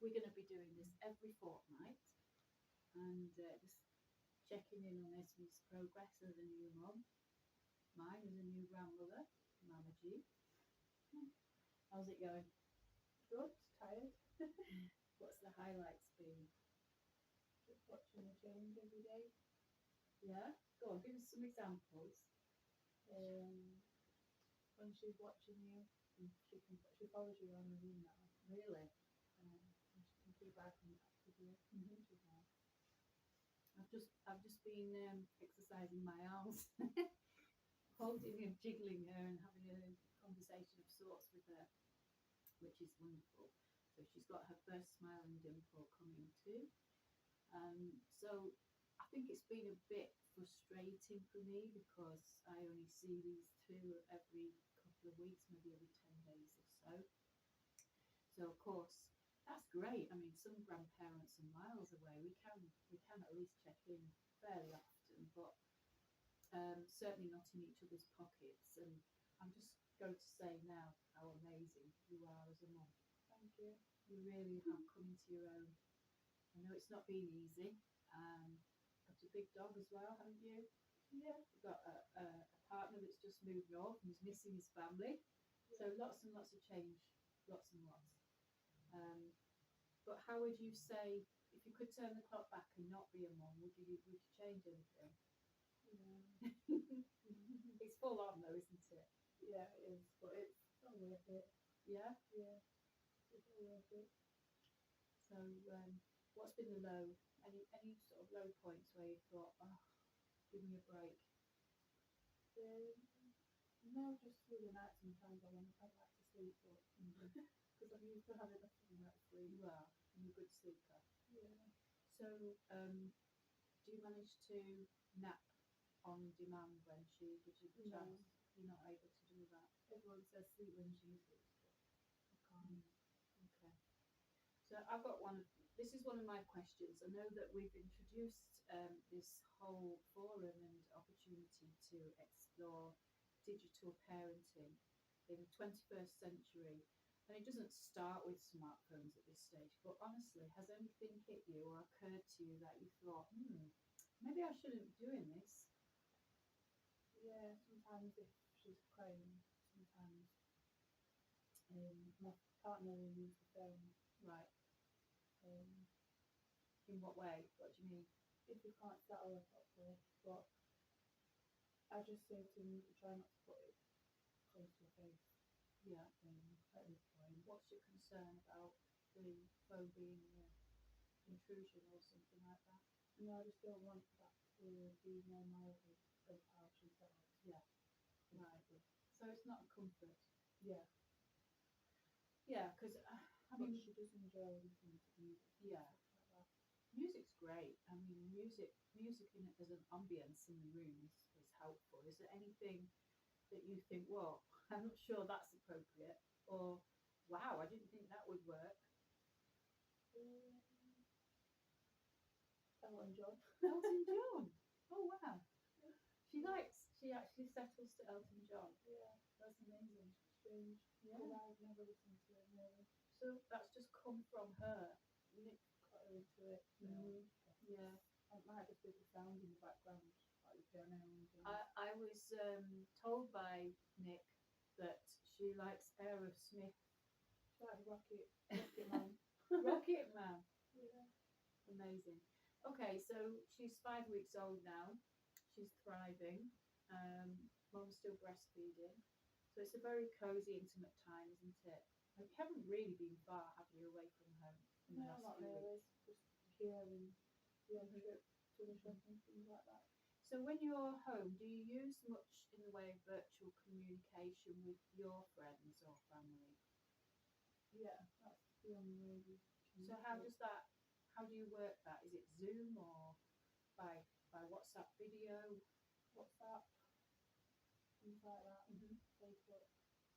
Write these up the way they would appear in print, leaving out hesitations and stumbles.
we're going to be doing this every fortnight, and just checking in on Esme's progress as a new mum, mine as a new grandmother, Mama G. How's it going? Good, tired. What's the highlights been? Just watching the change every day. Yeah? Go on, give us some examples. When she's watching you, she follows you around the room now. Really? And she can keep eye contact with you. Mm-hmm. She's nice. I've just been exercising my arms, holding and jiggling her and having a conversation of sorts with her, which is wonderful. So she's got her first smiling dimple coming too. So I think it's been a bit frustrating for me because I only see these two every couple of weeks, maybe every 10 days or so. So of course that's great. I mean, some grandparents are miles away. We can at least check in fairly often, but certainly not in each other's pockets. And I'm just going to say now how amazing you are as a mum. Thank you. You really have come into your own. I know it's not been easy. Got a big dog as well, haven't you? Yeah. You've got a partner that's just moved north and is missing his family. So lots and lots of change, lots and lots. But how would you say, if you could turn the clock back and not be a mum, would you change anything? It's full on though, isn't it? Yeah, it is, but it's not worth it. Yeah? Yeah, it's not worth it. So what's been the low? Any sort of low points where you thought, oh, give me a break? No, just through the night sometimes I'd like to sleep, but because I'm used to having a full night's sleep. You are, and you're a good sleeper. Yeah. So do you manage to nap on demand when she gives you the No. chance? You're not able to do that? Everyone says sleep when she sleeps, but I can't. Okay. So I've got this is one of my questions. I know that we've introduced this whole forum and opportunity to explore digital parenting in the 21st century. And it doesn't start with smartphones at this stage, but honestly, has anything hit you or occurred to you that you thought, maybe I shouldn't be doing this? Yeah, sometimes if she's crying, sometimes my partner will use the phone. Right. Um, In what way? What do you mean? if you can't settle her properly, but I just say to him, try not to put it close to your face. Yeah. At this point. What's your concern about the phone being intrusion or something like that? No, I just don't want that to be normality of how she felt. Yeah. Right. So it's not a comfort. Yeah. Yeah, because I mean, she does enjoy listening to music. Yeah. Stuff like that. Music's great. I mean, music in it as an ambience in the room is helpful. Is there anything that you think, well, I'm not sure that's appropriate, or wow, I didn't think that would work? Elton John. Elton John. Oh wow. She actually settles to Elton John. Yeah, That's amazing. strange. Yeah. Because I've never listened to it really. So that's just come from her. Nick got her into it. So Yeah. it might just be the sound in the background, like the piano. I was told by Nick that she likes Aerosmith. She likes Rocket Man. Rocket Man. Yeah. Amazing. Okay, so she's 5 weeks old now. She's thriving. Mum's still breastfeeding. So it's a very cosy, intimate time, isn't it? You haven't really been far, have you, away from home? In the No, last not few really. weeks? Just here and the other trip to the shop and things like that. So when you're home, do you use much in the way of virtual communication with your friends or family? Yeah, that's the only way we can. So how do you work that? Is it Zoom or by WhatsApp video? WhatsApp, things like that, Mm-hmm. Facebook.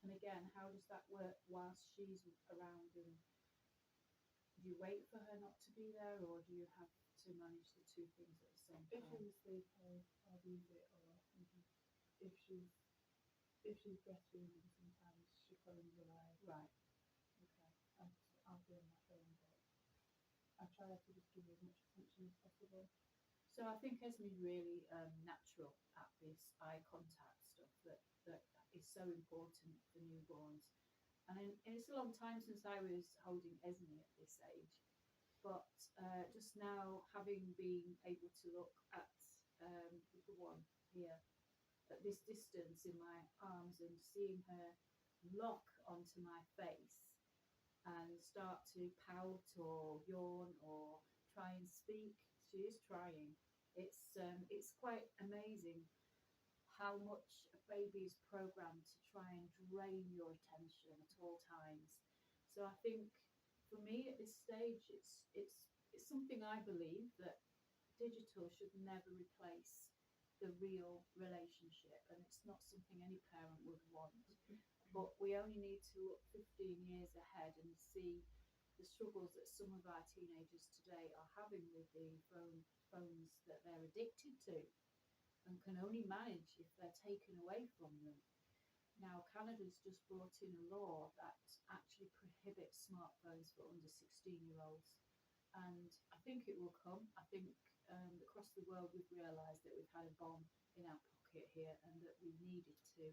And again, how does that work whilst she's around? And do you wait for her not to be there, or do you have to manage the two things at the same If time? she's asleep, I'll use it, or if she's breastfeeding, sometimes she phones away. Right. Okay. And I'll be on my phone, but I try to just give as much attention as possible. So I think Esme's really natural at this eye contact stuff that is so important for newborns. And it's a long time since I was holding Esme at this age, but just now having been able to look at the one here at this distance in my arms and seeing her lock onto my face and start to pout or yawn or try and speak. She is trying. It's quite amazing how much a baby is programmed to try and drain your attention at all times. So I think for me at this stage, it's something I believe that digital should never replace the real relationship, and it's not something any parent would want. But we only need to look 15 years ahead and see the struggles that some of our teenagers today are having with the phones that they're addicted to and can only manage if they're taken away from them. Now, Canada's just brought in a law that actually prohibits smartphones for under 16-year-olds. And I think it will come. I think across the world we've realised that we've had a bomb in our pocket here and that we needed to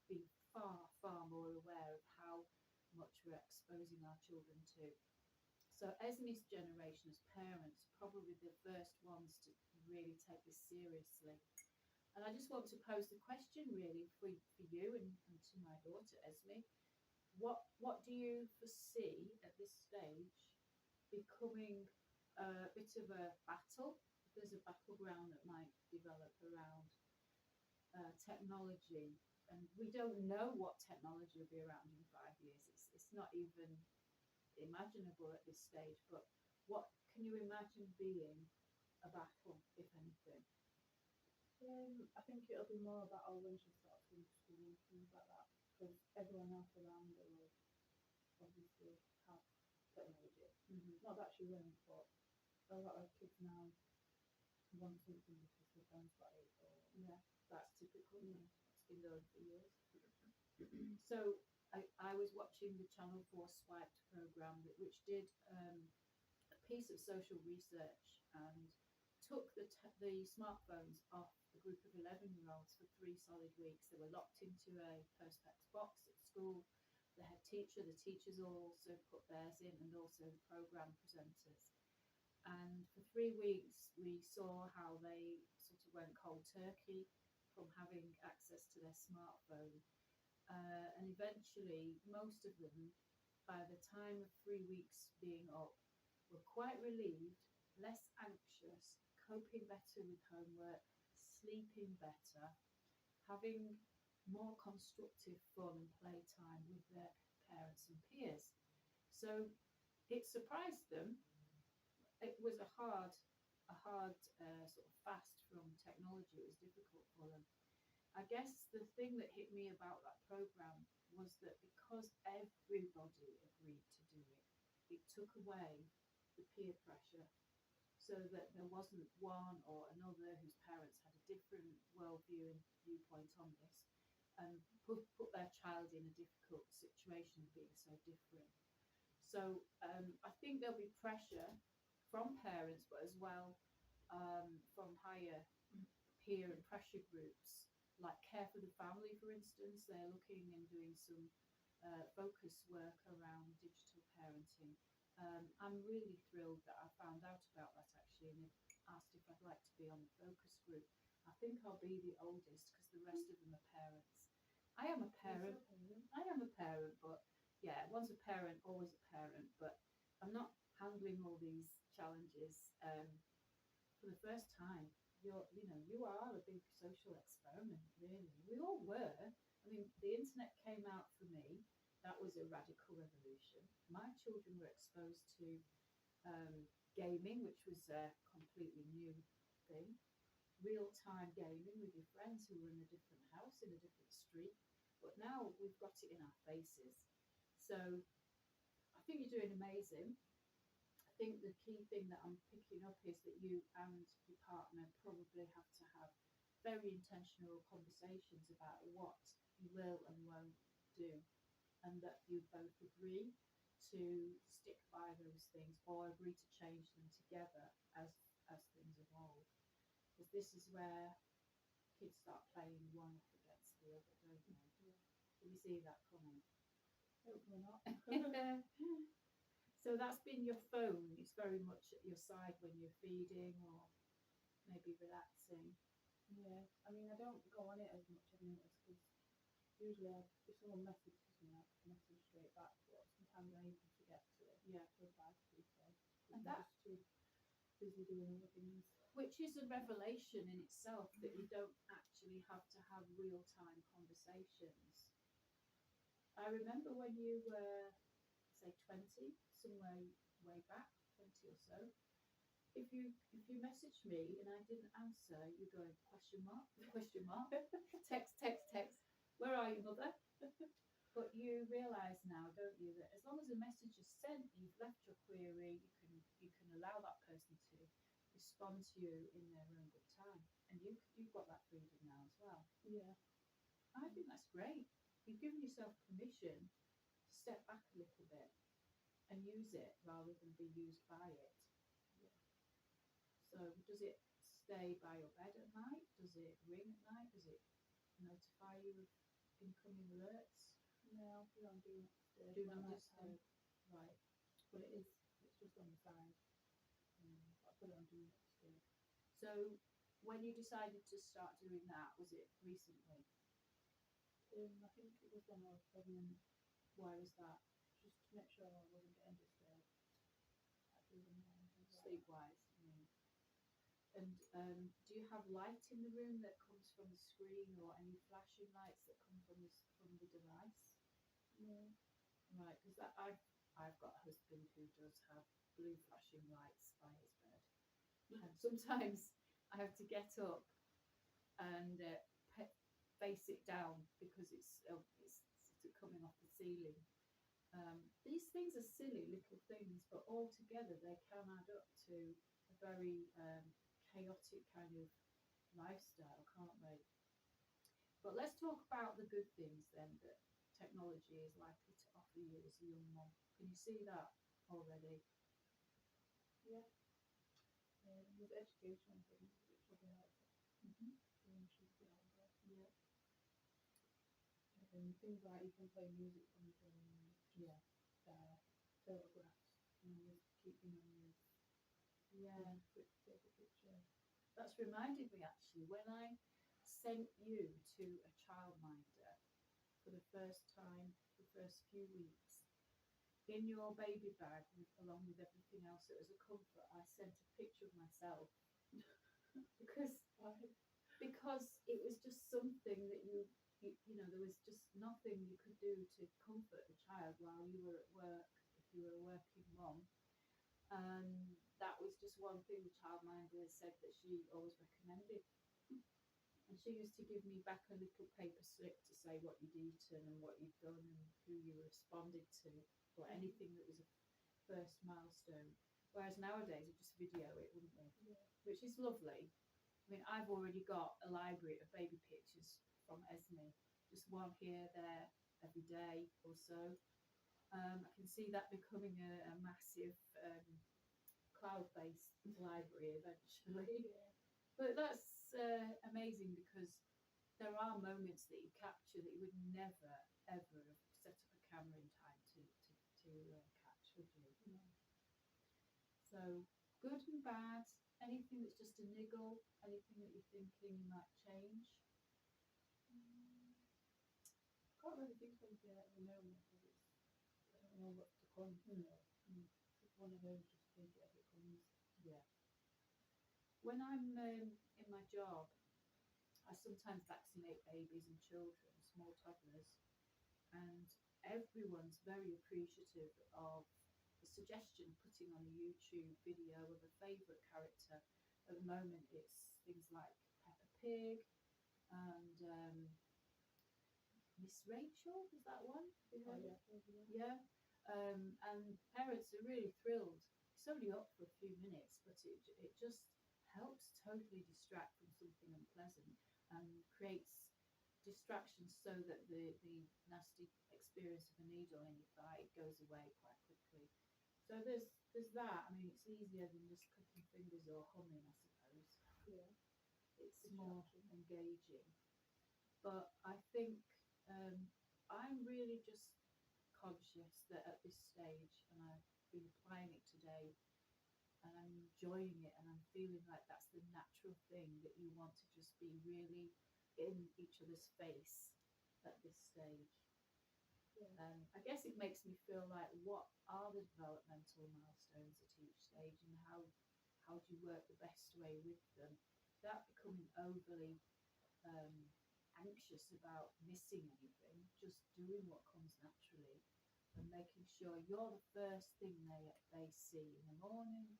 be far, far more aware of how much we're exposing our children to. So Esme's generation as parents are probably the first ones to really take this seriously. And I just want to pose the question really for you and to my daughter Esme. What do you foresee at this stage becoming a bit of a battle? There's a battleground that might develop around technology, and we don't know what technology will be around in 5 years. It's not even imaginable at this stage, but what can you imagine being a battle, if anything? I think it'll be more about when she starts in school and things like that, because everyone else around her will obviously have technology. Not that she won't, but a lot of kids now want something because their parents got it. Or Yeah, that's typical. Yeah. It's been going for years. So I was watching the Channel 4 Swiped program, which did a piece of social research and took the smartphones off a group of 11-year-olds for 3 solid weeks. They were locked into a perspex box at school. The head teacher, the teachers all also put theirs in, and also the program presenters. And for 3 weeks, we saw how they sort of went cold turkey from having access to their smartphone. And eventually, most of them, by the time of 3 weeks being up, were quite relieved, less anxious, coping better with homework, sleeping better, having more constructive fun and playtime with their parents and peers. So it surprised them. It was a hard sort of fast from technology. It was difficult for them. I guess the thing that hit me about that program was that because everybody agreed to do it, it took away the peer pressure, so that there wasn't one or another whose parents had a different worldview and viewpoint on this, and put their child in a difficult situation of being so different. So I think there'll be pressure from parents, but as well from higher peer and pressure groups, like Care for the Family, for instance. They're looking and doing some focus work around digital parenting. I'm really thrilled that I found out about that actually, and they've asked if I'd like to be on the focus group. I think I'll be the oldest because the rest of them are parents. I am a parent. But yeah, once a parent, always a parent. But I'm not handling all these challenges for the first time. You are a big social experiment, really. We all were. I mean, the internet came out for me. That was a radical revolution. My children were exposed to gaming, which was a completely new thing. Real-time gaming with your friends who were in a different house, in a different street. But now we've got it in our faces. So I think you're doing amazing. I think the key thing that I'm picking up is that you and your partner probably have to have very intentional conversations about what you will and won't do, and that you both agree to stick by those things or agree to change them together as things evolve. Because this is where kids start playing one off against the other, don't they? Yeah. Do you see that coming? Hopefully not. So that's been your phone. It's very much at your side when you're feeding or maybe relaxing. Yeah, I mean, I don't go on it as much, I've noticed, because usually if someone messages me, I message straight back, but sometimes I even forget to reply to people. And I'm that, just too busy doing other things. which is a revelation in itself, that you don't actually have to have real-time conversations. I remember when you were, say, 20, somewhere way back, 20 or so, if you messaged me and I didn't answer, you go question mark, text. Where are you, mother? But you realise now, don't you, that as long as a message is sent, you've left your query, you can allow that person to respond to you in their own good time, and you've got that freedom now as well. Yeah. I think that's great. You've given yourself permission to step back a little bit and use it rather than be used by it. Yeah. So does it stay by your bed at night? Does it ring at night? Does it notify you of incoming alerts? No, we don't do it. Do not disturb. Right. But it's just on the side. I put it on do not disturb. So when you decided to start doing that, was it recently? I think it was when I was pregnant. Why was that? Just to make sure I wasn't getting disturbed. Sleep-wise, I mean. And do you have light in the room that comes from the screen, or any flashing lights that come from the device? No. Right, because I've got a husband who does have blue flashing lights by his bed, and sometimes I have to get up and face it down because it's sort of coming off the ceiling. These things are silly little things, but all together they can add up to a very chaotic kind of lifestyle, can't they? But let's talk about the good things then that technology is likely to offer you as a young mum. Can you see that already? Yeah. With educational things, which will be helpful when she's a bit older. Yeah. Things like you can play music from the phone. Yeah. Photographs. Just keep your memories. Yeah. Quick take a picture. That's reminded me actually, when I sent you to a childminder for the first time, the first few weeks, in your baby bag, along with everything else that was a comfort, I sent a picture of myself because it was just something that you know, there was just nothing you could do to comfort the child while you were at work, if you were a working mum. And that was just one thing the childminder said that she always recommended. And she used to give me back a little paper slip to say what you'd eaten and what you'd done and who you responded to, or anything that was a first milestone. Whereas nowadays we just video it, wouldn't we? Yeah. Which is lovely. I mean, I've already got a library of baby pictures from Esme, just one here, there, every day or so. I can see that becoming a massive cloud-based library eventually. Yeah. But that's amazing, because there are moments that you capture that you would never, ever have set up a camera in time to catch, would you? No. So, good and bad, anything that's just a niggle, anything that you're thinking you might change? Can't really think of anything at the moment because I don't know what's to come. It's one of those, just take it as it comes. Yeah. When I'm in my job, I sometimes vaccinate babies and children, small toddlers, and everyone's very appreciative of the suggestion of putting on a YouTube video of a favourite character. At the moment, it's things like Peppa Pig and Miss Rachel, is that one? Oh, yeah. Yeah. And parents are really thrilled. It's only up for a few minutes, but it just helps totally distract from something unpleasant and creates distractions so that the nasty experience of a needle in your thigh goes away quite quickly. So there's that. I mean, it's easier than just clicking fingers or humming, I suppose. Yeah. It's more engaging. But I think I'm really just conscious that at this stage, and I've been applying it today, and I'm enjoying it, and I'm feeling like that's the natural thing that you want to just be really in each other's face at this stage. Yeah. I guess it makes me feel like, what are the developmental milestones at each stage, and how do you work the best way with them without becoming overly anxious about missing anything, just doing what comes naturally and making sure you're the first thing they see in the morning,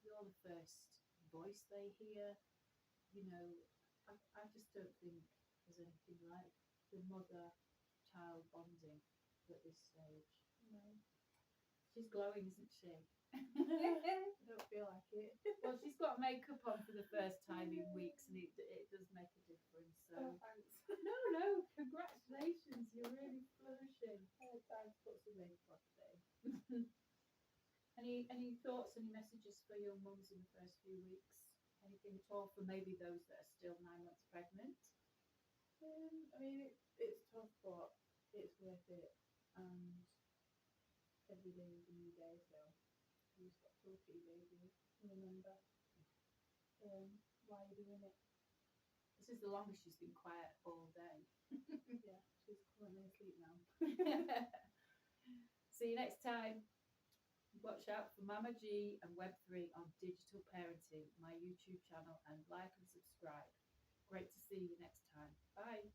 you're the first voice they hear. You know, I just don't think there's anything like the mother-child bonding at this stage. No. She's glowing, isn't she? I don't feel like it. Well, she's got makeup on for the first time in weeks, and it does make a difference. So Oh, thanks. no, congratulations, you're really flourishing. I had time to put some makeup on today. Any thoughts, any messages for your mums in the first few weeks? Anything at all for maybe those that are still 9 months pregnant? I mean, it's tough, but it's worth it. And every day is a new day, so you just got to look at your baby and remember why you're doing it. This is the longest she's been quiet all day. Yeah, she's currently asleep now. See you next time. Watch out for Mama G and Web3 on Digital Parenting, my YouTube channel, and like and subscribe. Great to see you next time. Bye.